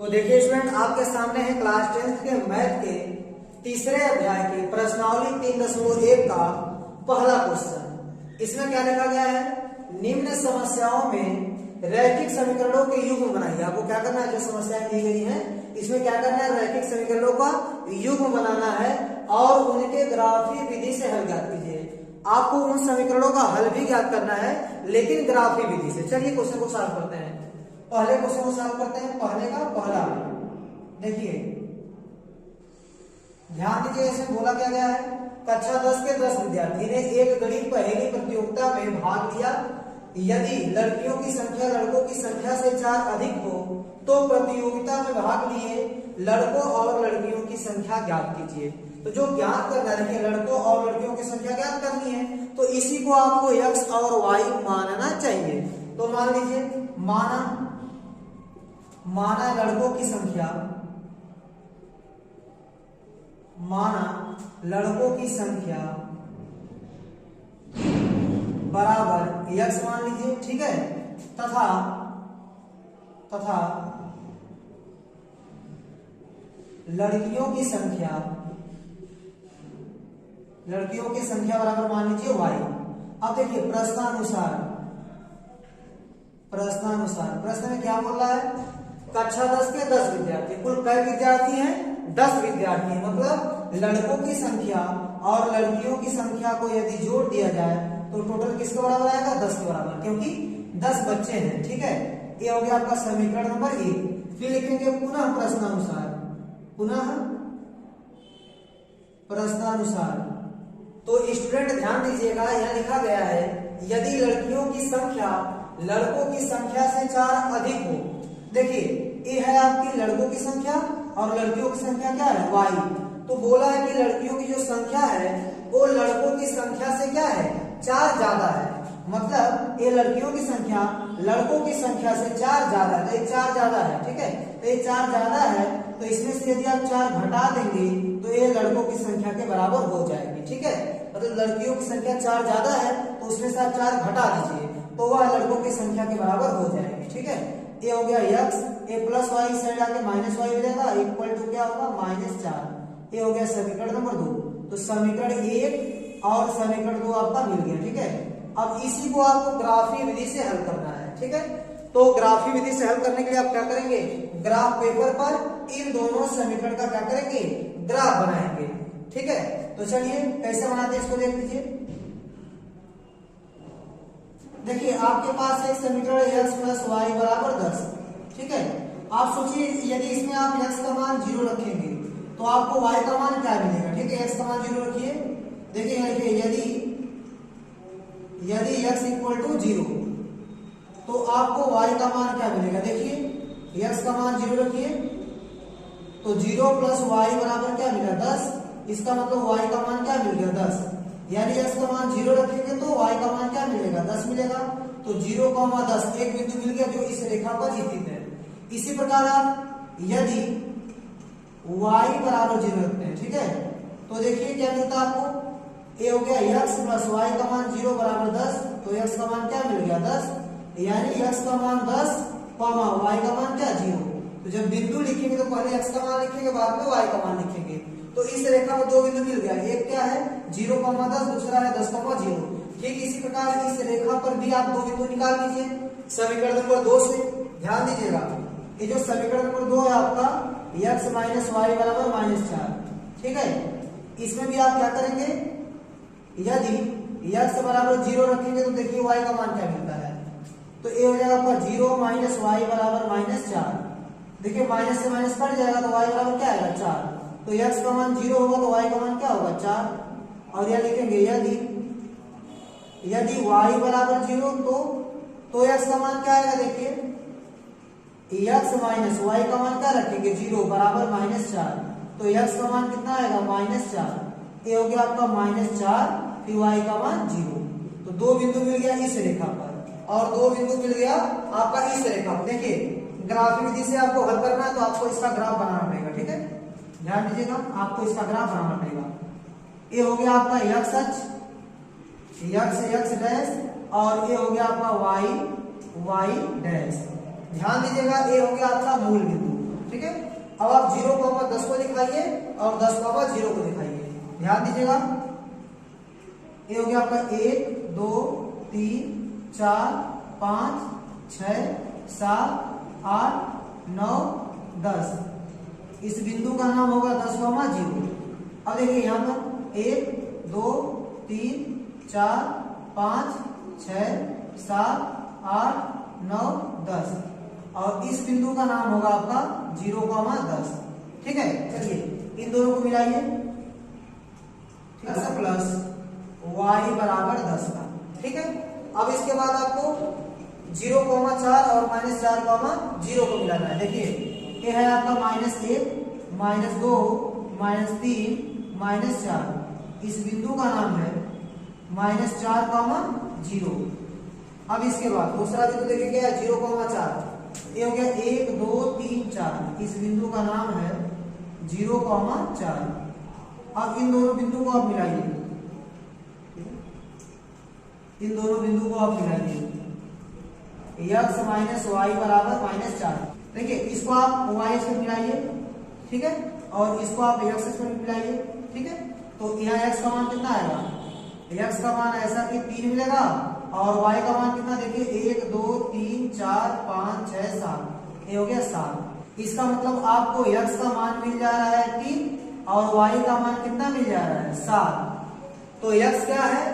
तो देखिए स्टूडेंट, आपके सामने है क्लास 10th के मैथ के तीसरे अध्याय के प्रश्नावली 3.1 का पहला क्वेश्चन। इसमें क्या लिखा गया है? निम्न समस्याओं में रैखिक समीकरणों के युग्म बनाइए। आपको क्या करना है? जो समस्याएं दी गई हैं इसमें क्या करना है? रैखिक समीकरणों का युग्म बनाना है और उनके ग्राफीय विधि से हल ज्ञात कीजिए। आपको उन समीकरणों का हल भी ज्ञात करना है, लेकिन ग्राफीय विधि से। चलिए क्वेश्चन को सॉल्व करते हैं। पहले क्वेश्चन को सॉल्व करते हैं। पहले का पहला देखिए, ध्यान दीजिए, इसमें बोला क्या गया है? कक्षा 10 के 10 विद्यार्थी ने एक गणित पहेली प्रतियोगिता में भाग लिया। यदि लड़कियों की संख्या लड़कों की संख्या से 4 अधिक हो तो प्रतियोगिता में भाग लिए लड़कों और लड़कियों की संख्या ज्ञात कीजिए। तो जो ज्ञात करना है, देखिए लड़कों और लड़कियों की संख्या ज्ञात करनी है, तो इसी को आपको x और y मानना चाहिए। तो मान लीजिए, माना लड़कों की संख्या, बराबर x मान लीजिए, ठीक है, तथा लड़कियों की संख्या बराबर मान लीजिए y। अब देखिए प्रश्न में क्या बोल रहा है? कक्षा 10 के 10 विद्यार्थी, कुल कै विद्यार्थी हैं? 10 विद्यार्थी। मतलब लड़कों की संख्या और लड़कियों की संख्या को यदि जोड़ दिया जाए तो टोटल किसके बराबर आएगा? 10 के बराबर, क्योंकि 10 बच्चे हैं, ठीक है। ये हो गया आपका समीकरण नंबर 1। फिर लिखेंगे पुनः प्रश्नानुसार। तो स्टूडेंट ध्यान दीजिएगा, यहाँ लिखा गया है यदि लड़कियों की संख्या लड़कों की संख्या से 4 अधिक हो। देखिए ये है आपकी लड़कों की संख्या और लड़कियों की संख्या क्या है? y। तो बोला है कि लड़कियों की जो संख्या है वो लड़कों की संख्या से क्या है? 4 ज्यादा है। मतलब ये लड़कियों की संख्या लड़कों की संख्या से 4 ज्यादा है, तो ये 4 ज्यादा है, ठीक है। तो ये 4 ज्यादा है, तो इसमें से यदि आप 4 घटा देंगे तो ये लड़कों की संख्या के बराबर हो जाएगी, ठीक है। मतलब लड़कियों की संख्या 4 ज्यादा है तो उसमें से आप 4 घटा दीजिए तो वह लड़कों की संख्या के बराबर हो जाएगी, ठीक है। ये हो गया x, a plus Y side आके माइनस वाई मिलेगा, इक्वल टू क्या होगा? -4। ये हो गया समीकरण नंबर 2। तो समीकरण 1 और समीकरण 2 आपका मिल गया, ठीक है। अब इसी को आपको ग्राफीय विधि से हल करना है, ठीक है। तो ग्राफीय विधि से हल करने के लिए आप क्या करेंगे? ग्राफ पेपर पर इन दोनों समीकरण का क्या करेंगे? ग्राफ बनाएंगे, ठीक है। तो चलिए कैसे बनाते हैं इसको देख लीजिए। देखिए आपके पास एक समीकरण x प्लस वाई बराबर 10, ठीक है। आप सोचिए यदि इसमें आप x का मान 0 रखेंगे तो आपको y का मान क्या मिलेगा? ठीक है, x का मान 0 रखिए। देखिए यदि x इक्वल टू 0 तो आपको y का मान क्या मिलेगा? देखिए x का मान 0 रखिए तो 0 प्लस y बराबर क्या मिला? 10। इसका मतलब y का मान क्या मिल गया? 10। यानी x का मान 0 रखेंगे तो y का मान क्या मिलेगा? 10 मिलेगा। तो 0,10 एक बिंदु मिल गया जो इस रेखा पर स्थित है। इसी प्रकार आप यदि y बराबर 0 रखते हैं, ठीक है, तो देखिए क्या मिलता है आपको? ये हो गया x प्लस y का मान 0 बराबर 10। तो x का मान क्या मिल गया? 10। यानी x का मान 10, y का मान क्या? 0। तो जब बिंदु लिखेंगे तो पहले x का मान लिखेंगे, बाद में y का मान लिखेंगे। तो इस रेखा में 2 बिंदु मिल गया, एक क्या है? 0,10, दूसरा है 10,0। ठीक इसी प्रकार इस रेखा पर भी आप 2 बिंदु निकाल लीजिए समीकरण नंबर 2 से। ध्यान दीजिएगा, ये जो समीकरण नंबर 2 है आपका x माइनस वाई बराबर -4, ठीक है। इसमें भी आप क्या करेंगे? यदि x बराबर 0 रखेंगे तो देखिए y का मान क्या मिलता है? तो ये हो जाएगा आपका 0 माइनस वाई बराबर -4। देखिए माइनस से माइनस कट जाएगा तो y बराबर क्या आएगा? 4। तो x का मान 0 होगा तो y का मान क्या होगा? 4। और यह लिखेंगे यदि y बराबर 0 तो x का मान क्या आएगा? देखिए x माइनस y का मान क्या रखेंगे? 0 बराबर -4। तो x का मान कितना आएगा? -4। ये हो गया आपका -4, फिर y का मान 0। तो 2 बिंदु मिल गया इस रेखा पर और 2 बिंदु मिल गया आपका इस रेखा पर। देखिए ग्राफीय विधि से आपको हल करना है तो आपको इसका ग्राफ बनाना पड़ेगा, ठीक है। ध्यान दीजिएगा, आपको इसका ग्राफ बनाना पड़ेगा। ये हो गया आपका x अक्ष, x डैश, और ये हो गया आपका y डैश। ध्यान दीजिएगा, ये हो गया आपका मूल बिंदु, अब आप 0,10 को दिखाइए और 10,0 को दिखाइए। ध्यान दीजिएगा, ये हो गया आपका 1 2 3 4 5 6 7 8 9 10। इस बिंदु का नाम होगा 10,0। अब देखिए यहाँ पर 1 2 3 4 5 6 7 8 9 10 और इस बिंदु का नाम होगा आपका 0,10। ठीक है, चलिए इन दोनों को मिलाइए। प्लस y बराबर 10 का। ठीक है, अब इसके बाद आपको 0,4 और -4,0 को मिलाना है। देखिए ये है आपका -1 -2 -3 -4। इस बिंदु का नाम है -4,0। अब इसके बाद दूसरा बिंदु देखिए क्या है 0,4। ये हो गया 1 2 3 4। इस बिंदु का नाम है 0,4। अब इन दोनों बिंदु को आप मिलाइए, इन दोनों बिंदु को आप मिलाइए। x माइनस वाई बराबर -4। देखिए इसको आप y से मिलाइए, ठीक है, और इसको आप x से मिलाइए। ठीक है, तो यहाँ x का मान कितना आएगा? x का मान ऐसा कि 3 मिलेगा और y का मान कितना देखिए 1 2 3 4 5 6 7। ये हो गया 7। इसका मतलब आपको x का मान मिल जा रहा है 3 और y का मान कितना मिल जा रहा है 7। तो x क्या है?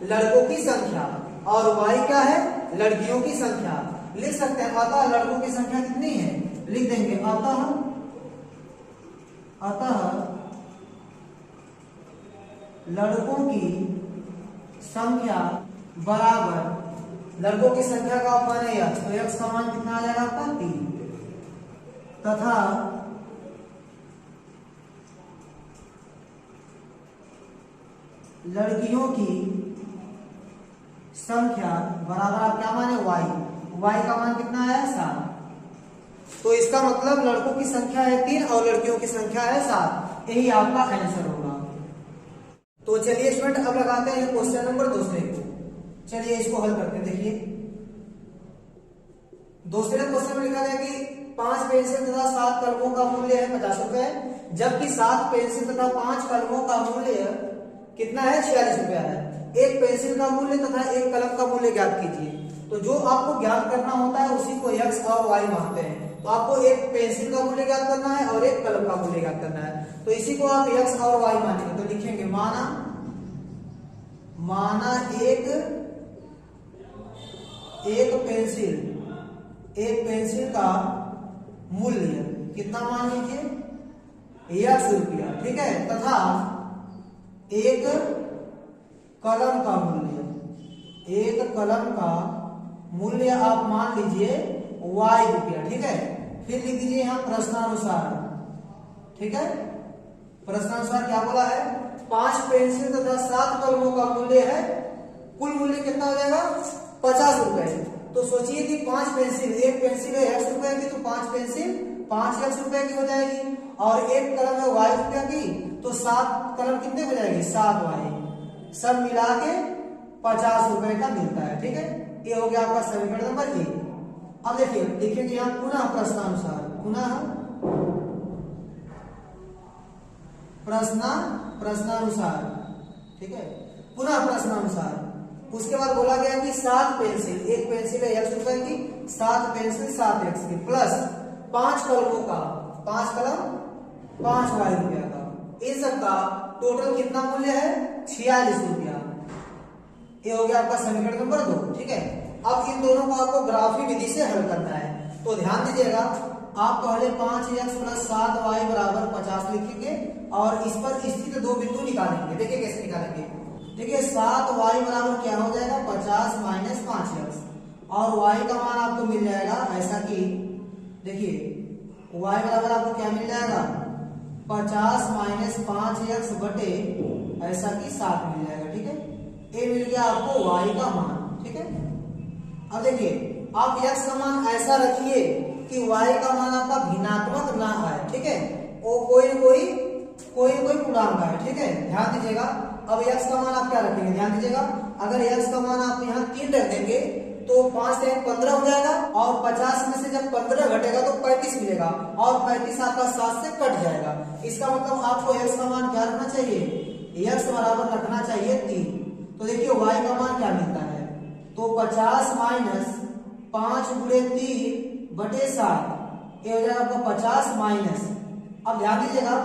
लड़कों की संख्या और y क्या है? लड़कियों की संख्या। लिख सकते हैं अतः लड़कों की संख्या कितनी है? लिख देंगे अतः लड़कों की संख्या बराबर लड़कों की संख्या का मान है x, तो x का मान कितना आ जाएगा आपका 3 तथा लड़कियों की संख्या बराबर आप क्या माने y का मान कितना है 7। तो इसका मतलब लड़कों की संख्या है 3 और लड़कियों की संख्या है 7। यही आपका आंसर होगा। तो चलिए स्टूडेंट अब लगाते हैं क्वेश्चन नंबर दूसरे को। चलिए इसको हल करते हैं। देखिए दूसरे क्वेश्चन में लिखा गया कि 5 पेंसिल तथा 7 कलमों का मूल्य है 50 रुपए, जबकि 7 पेंसिल तथा 5 कलमों का मूल्य कितना है 46 रुपया है। एक पेंसिल का मूल्य तथा एक कलम का मूल्य ज्ञात कीजिए। तो जो आपको ज्ञात करना होता है उसी को x और y मानते हैं। तो आपको एक पेंसिल का मूल्य ज्ञात करना है और एक कलम का मूल्य ज्ञात करना है। तो इसी को आप x और y मानेंगे। तो लिखेंगे माना एक पेंसिल का मूल्य कितना मान लीजिए x रुपया, ठीक है, तथा एक कलम का मूल्य आप मान लीजिए y रुपया, ठीक है। फिर लिख दीजिए यहाँ प्रश्नानुसार, ठीक है। प्रश्नानुसार क्या बोला है? 5 पेंसिल तथा 7 कलमों का मूल्य है, कुल मूल्य कितना हो जाएगा 50 रुपए। तो सोचिए कि 5 पेंसिल, एक पेंसिल है x रुपए की, तो 5 पेंसिल 5x रुपए की हो जाएगी, और एक कलम है y रुपया की, तो 7 कलम कितने हो जाएगी 7y। सब मिला के 50 रुपए का मिलता है, ठीक है। ये हो गया आपका समीकरण नंबर 1। अब देखिए लिखेंगे यहाँ पुनः प्रश्नानुसार, प्रश्नानुसार, ठीक है, पुनः प्रश्नानुसार। उसके बाद बोला गया कि 7 पेंसिल, एक पेंसिल है x रुपए की, 7 पेंसिल 7x की, प्लस 5 कलमों का 5 कलम 5y रुपया का, इन सब का टोटल कितना मूल्य है 46 रुपया। ये हो गया आपका समीकरण नंबर 2, ठीक है। अब इन दोनों को आपको ग्राफी विधि से हल करना है। तो ध्यान दीजिएगा, आप पहले 5x प्लस 7y बराबर 50 लिखेंगे और इस पर स्थित दो बिंदु निकालेंगे। देखिए कैसे निकालेंगे। देखिए 7y बराबर क्या हो जाएगा 50 माइनस 5x, और y का मान आपको मिल जाएगा ऐसा कि देखिए y बराबर आपको क्या मिल जाएगा 50 माइनस 5x बटे ऐसा कि 7 मिल जाएगा, ठीक है। ये मिल गया आपको y का मान, ठीक है। अब देखिए आप x का मान ऐसा रखिए कि y का मान आपका भिन्नात्मक ना आए, ठीक है, वो कोई पूर्णांक है, ठीक है। ध्यान दीजिएगा, अब x का मान आप क्या रखेंगे, ध्यान दीजिएगा, अगर x का मान आप यहाँ 3 रख देंगे तो 5 से 15 हो जाएगा, और 50 में से जब 15 घटेगा तो 35 मिलेगा, और 35 आपका 7 से कट जाएगा। इसका मतलब आपको x का मान क्या रखना चाहिए, x बराबर रखना चाहिए 3। तो देखिए y का मान क्या मिलता है, तो 50 माइनस 5 गुणे 3 बटे 7, ये हो जाएगा आपका 50 माइनस, अब ध्यान दीजिएगा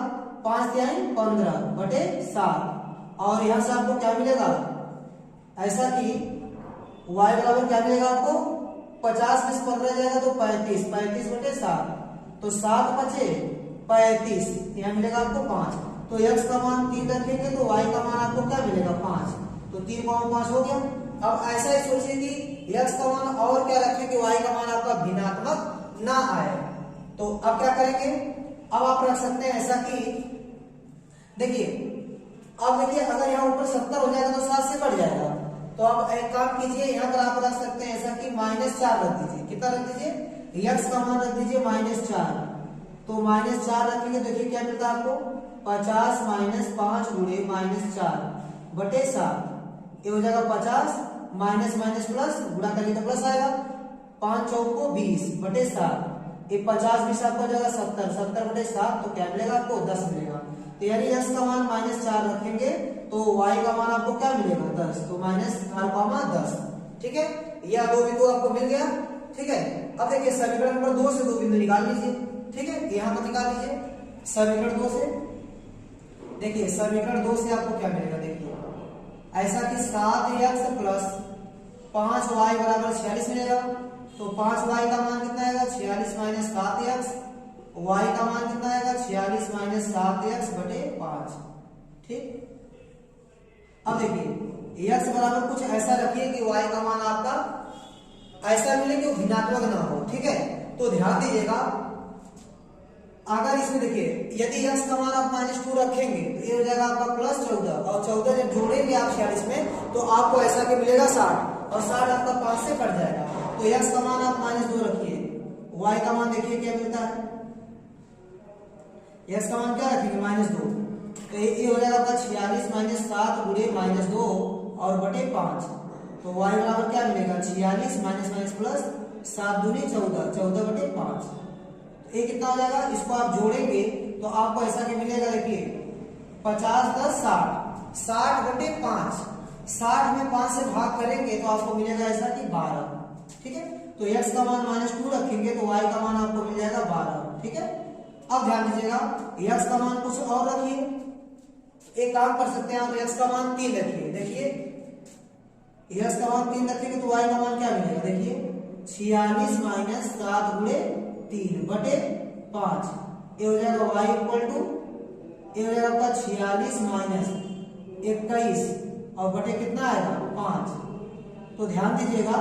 5 यानी 15 बटे 7, और यहां से आपको क्या मिलेगा, ऐसा कि y बराबर क्या मिलेगा आपको, 50 में से 15 जाएगा तो 35, 35 बटे 7, तो 7 बचे 35, यहाँ मिलेगा आपको 5। तो x का मान 3 रखेंगे तो y का मान आपको क्या मिलेगा 5, तो 3 5 हो गया। अब ऐसा ही सोचिए कि x का मान और क्या रखें कि y का मान आपका भिन्नात्मक ना आए, तो अब क्या करेंगे, अब आप रख सकते हैं ऐसा कि देखिए, अब देखिए अगर यहाँ ऊपर 70 हो जाएगा तो 7 से कट जाएगा, तो अब एक काम कीजिए, यहाँ पर आप रख सकते हैं ऐसा कि -4 रख दीजिए, कितना रख दीजिए, x का मान रख दीजिए -4, तो -4 रखेंगे, देखिए क्या मिलता है आपको, 50 माइनस 5 गुणे -4 बटे 7, ये हो जाएगा 50 माइनस माइनस प्लस, गुणा करेंगे तो प्लस आएगा, 5 चौको 20 बटे 7, ये 50 20 आपको हो जाएगा 70, 70 बटे 7, तो क्या मिलेगा आपको 10 मिलेगा। तो यानी x का मान -4 रखेंगे तो y का मान आपको क्या मिलेगा 10, तो -4, 10, ठीक है, यह दो बिंदु आपको मिल गया, ठीक है। अब देखिए समीकरण नंबर 2 से दो बिंदु निकाल लीजिए, ठीक है, यहाँ पर निकाल लीजिए समीकरण 2 से। देखिए समीकरण 2 से आपको क्या मिलेगा, देखिए ऐसा कि 7x प्लस 5y बराबर 46 मिलेगा, तो 5y का मान कितना आएगा 46 माइनस 7x, y का मान कितना आएगा 46 माइनस 7x बटे 5, ठीक। अब देखिए x बराबर कुछ ऐसा रखिए कि y का मान आपका ऐसा मिले कि वो भिन्नात्मक ना हो, ठीक है। तो ध्यान दीजिएगा, अगर इसमें देखिए यदि x का मान आप -2 रखेंगे तो ये हो जाएगा आपका +14, और 14 जब जोड़ेंगे आप 46 में तो आपको ऐसा कि मिलेगा 60, और 60 आपका 5 से कट जाएगा, तो x का मान आप -2 रखिए, y का मान देखिए क्या मिलता है, x का मान क्या रखेंगे -2, तो ये हो जाएगा आपका 46 माइनस 7 गुणे -2 और बटे 5, तो y बराबर क्या मिलेगा 46 माइनस माइनस प्लस 7 दूनी 14, 14 बटे 5, ये कितना हो जाएगा, इसको आप जोड़ेंगे तो आपको ऐसा कि मिलेगा, देखिए 50 10 60, 60 बटे 5, 60 में 5 से भाग करेंगे तो आपको मिलेगा ऐसा कि 12, ठीक है। तो x का मान -2 रखेंगे तो y का मान आपको मिल जाएगा 12, ठीक है। अब ध्यान दीजिएगा x का मान कुछ और रखिए, एक काम कर सकते हैं आप, x का मान 3 रखिए, देखिए x का मान 3 रखेंगे तो y का मान क्या मिलेगा, देखिए 46 माइनस 7 गुणे 3 बटे 5, ये हो जाएगा y इक्वल टू, ये हो जाएगा आपका 46 माइनस 21 और बटे कितना आएगा 5। तो ध्यान दीजिएगा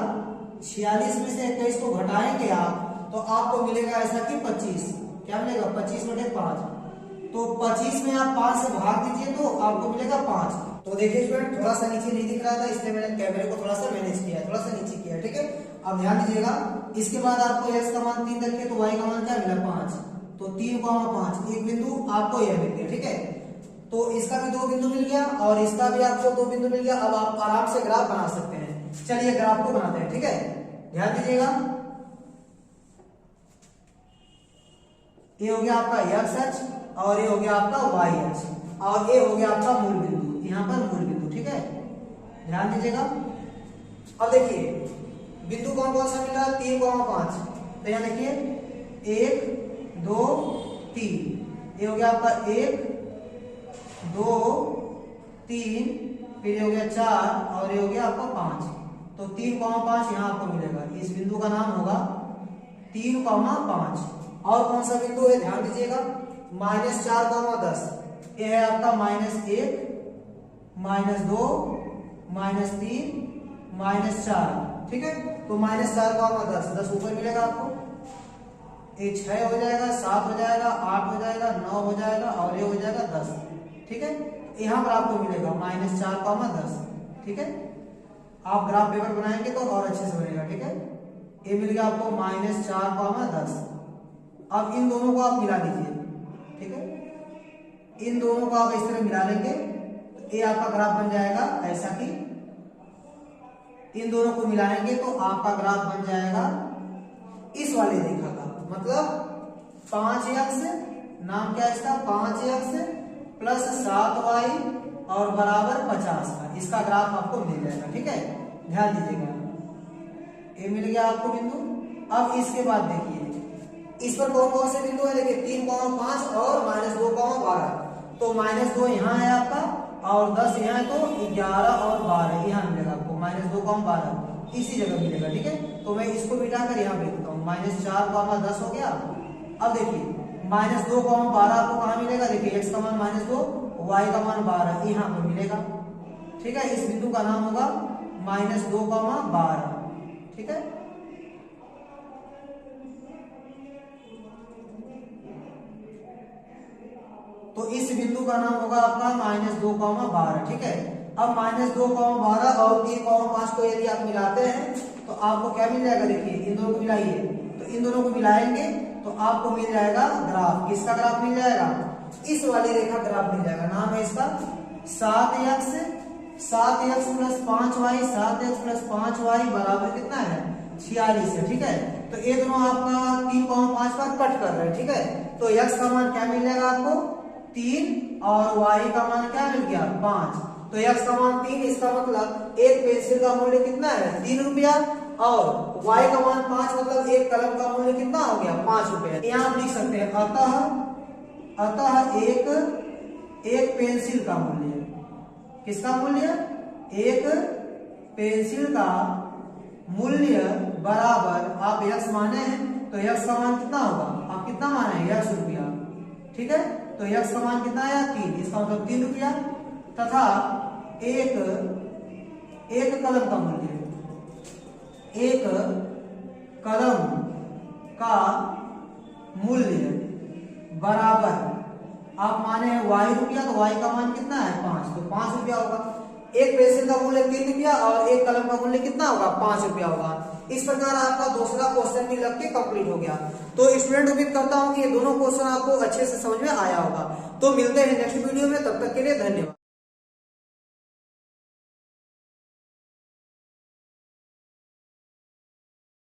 46 में से 21 को घटाएंगे आप तो आपको मिलेगा ऐसा कि 25, क्या मिलेगा 25 बटे 5, तो 25 में आप 5 से भाग दीजिए तो आपको मिलेगा 5। तो देखिए स्टूडेंट थोड़ा सा नीचे नहीं दिख रहा था इसलिए मैंने कैमरे को थोड़ा सा मैनेज किया है, थोड़ा सा नीचे किया है, ठीक है। अब ध्यान दीजिएगा, इसके बाद आपको x का मान 3 रखिए तो y का मान क्या मिला 5, तो 3, 5 एक बिंदु आपको यह मिल गया, ठीक है। तो इसका भी 2 बिंदु मिल गया और इसका भी आपको 2 बिंदु मिल गया। अब आप आराम से ग्राफ बना सकते हैं, चलिए ग्राफ को बनाते हैं, ठीक है। ध्यान दीजिएगा, ये हो गया आपका x अक्ष और ये हो गया आपका y अक्ष और ये हो गया आपका मूल बिंदु, यहाँ पर मूल बिंदु, ठीक है। ध्यान दीजिएगा, अब देखिए बिंदु कौन कौन सा मिल रहा है 3, 5, तो यहाँ देखिए 1 2 3, ये हो गया आपका 1 2 3, फिर ये हो गया 4 और ये हो गया आपका 5, तो 3, 5 यहाँ आपको मिलेगा। इस बिंदु का नाम होगा 3, 5। और कौन सा बिंदु है ध्यान दीजिएगा, -4, 10, ये है आपका -1 -2 -3 -4, ठीक है। तो -4, 10 ऊपर मिलेगा आपको, ये 6 हो जाएगा, 7 हो जाएगा, 8 हो जाएगा, 9 हो जाएगा और ये हो जाएगा 10, ठीक है। यहाँ पर आपको मिलेगा -4, 10, ठीक है। आप ग्राफ पेपर बनाएंगे तो और अच्छे से बनेगा, ठीक है। ये मिल गया आपको -4, 10। अब इन दोनों को आप मिला लीजिए, ठीक है। इन दोनों को आप इस तरह मिला लेंगे तो ये आपका ग्राफ बन जाएगा ऐसा कि इन दोनों को मिलाएंगे तो आपका ग्राफ बन जाएगा इस वाले रेखा का, मतलब 5x, नाम क्या है इसका, 5x प्लस 7y और बराबर 50 का, इसका ग्राफ आपको मिल जाएगा। ठीक है, ध्यान दीजिएगा, ये मिल गया आपको बिंदु। अब इसके बाद देखिए इस पर कौन कौन से बिंदु है, देखिए 3, 5 और -2, 12। तो -2 यहाँ है आपका और 10 यहाँ है, तो 11 और 12 यहाँ मिलेगा आपको, -2, 12 इसी जगह मिलेगा। ठीक है, तो मैं इसको बिठाकर यहाँ पे लिखता हूँ, -4, 10 हो गया। अब देखिए -2, 12 आपको कहाँ मिलेगा, देखिए x का मान -2, y का मान 12 यहाँ पर मिलेगा। ठीक है, इस बिंदु का नाम होगा -2, 12। ठीक है, तो इस बिंदु का नाम होगा आपका -2, 12। ठीक है, अब -2, 12 और 3, 5 को यदि आप मिलाते हैं तो आपको क्या मिल जाएगा, देखिए इन दोनों को मिलाइए, तो इन दोनों को मिलाएंगे तो आपको मिल जाएगा ग्राफ, किसका ग्राफ मिल जाएगा, इस वाली रेखा ग्राफ मिल जाएगा। नाम है इसका 7x plus 5y, 7x plus 5y बराबर कितना है, 46 है। ठीक है, तो ये दोनों आपका 3, 5 पर कट कर रहे हैं। ठीक है, तो x का मान क्या मिल जाएगा आपको, 3 और y का मान क्या मिल गया, 5। तो x का मान 3, इसका मतलब एक पेंसिल का मूल्य कितना है, 3 रुपया, और y का मान 5, मतलब एक कलम का मूल्य कितना हो गया, 5 रुपया। यहाँ आप लिख सकते हैं अतः एक पेंसिल का मूल्य, किसका मूल्य, एक पेंसिल का मूल्य बराबर, आप x माने हैं तो x का मान कितना होगा, आप कितना माने हैं, x रुपया। ठीक है, तो x का मान कितना है, 3, इसका मतलब 3 रुपया, तथा एक कलम का मूल्य, एक कलम का मूल्य बराबर, आप माने हैं y रुपया, तो y का मान कितना है, 5, तो 5 रुपया होगा। एक पेंसिल का मूल्य 3 रुपया और एक कलम का मूल्य कितना होगा, 5 रुपया होगा। इस प्रकार आपका दूसरा क्वेश्चन भी लग के कंप्लीट हो गया। तो स्टूडेंट उम्मीद करता हूं कि ये दोनों क्वेश्चन आपको अच्छे से समझ में आया होगा। तो मिलते हैं नेक्स्ट वीडियो में, तब तक के लिए धन्यवाद।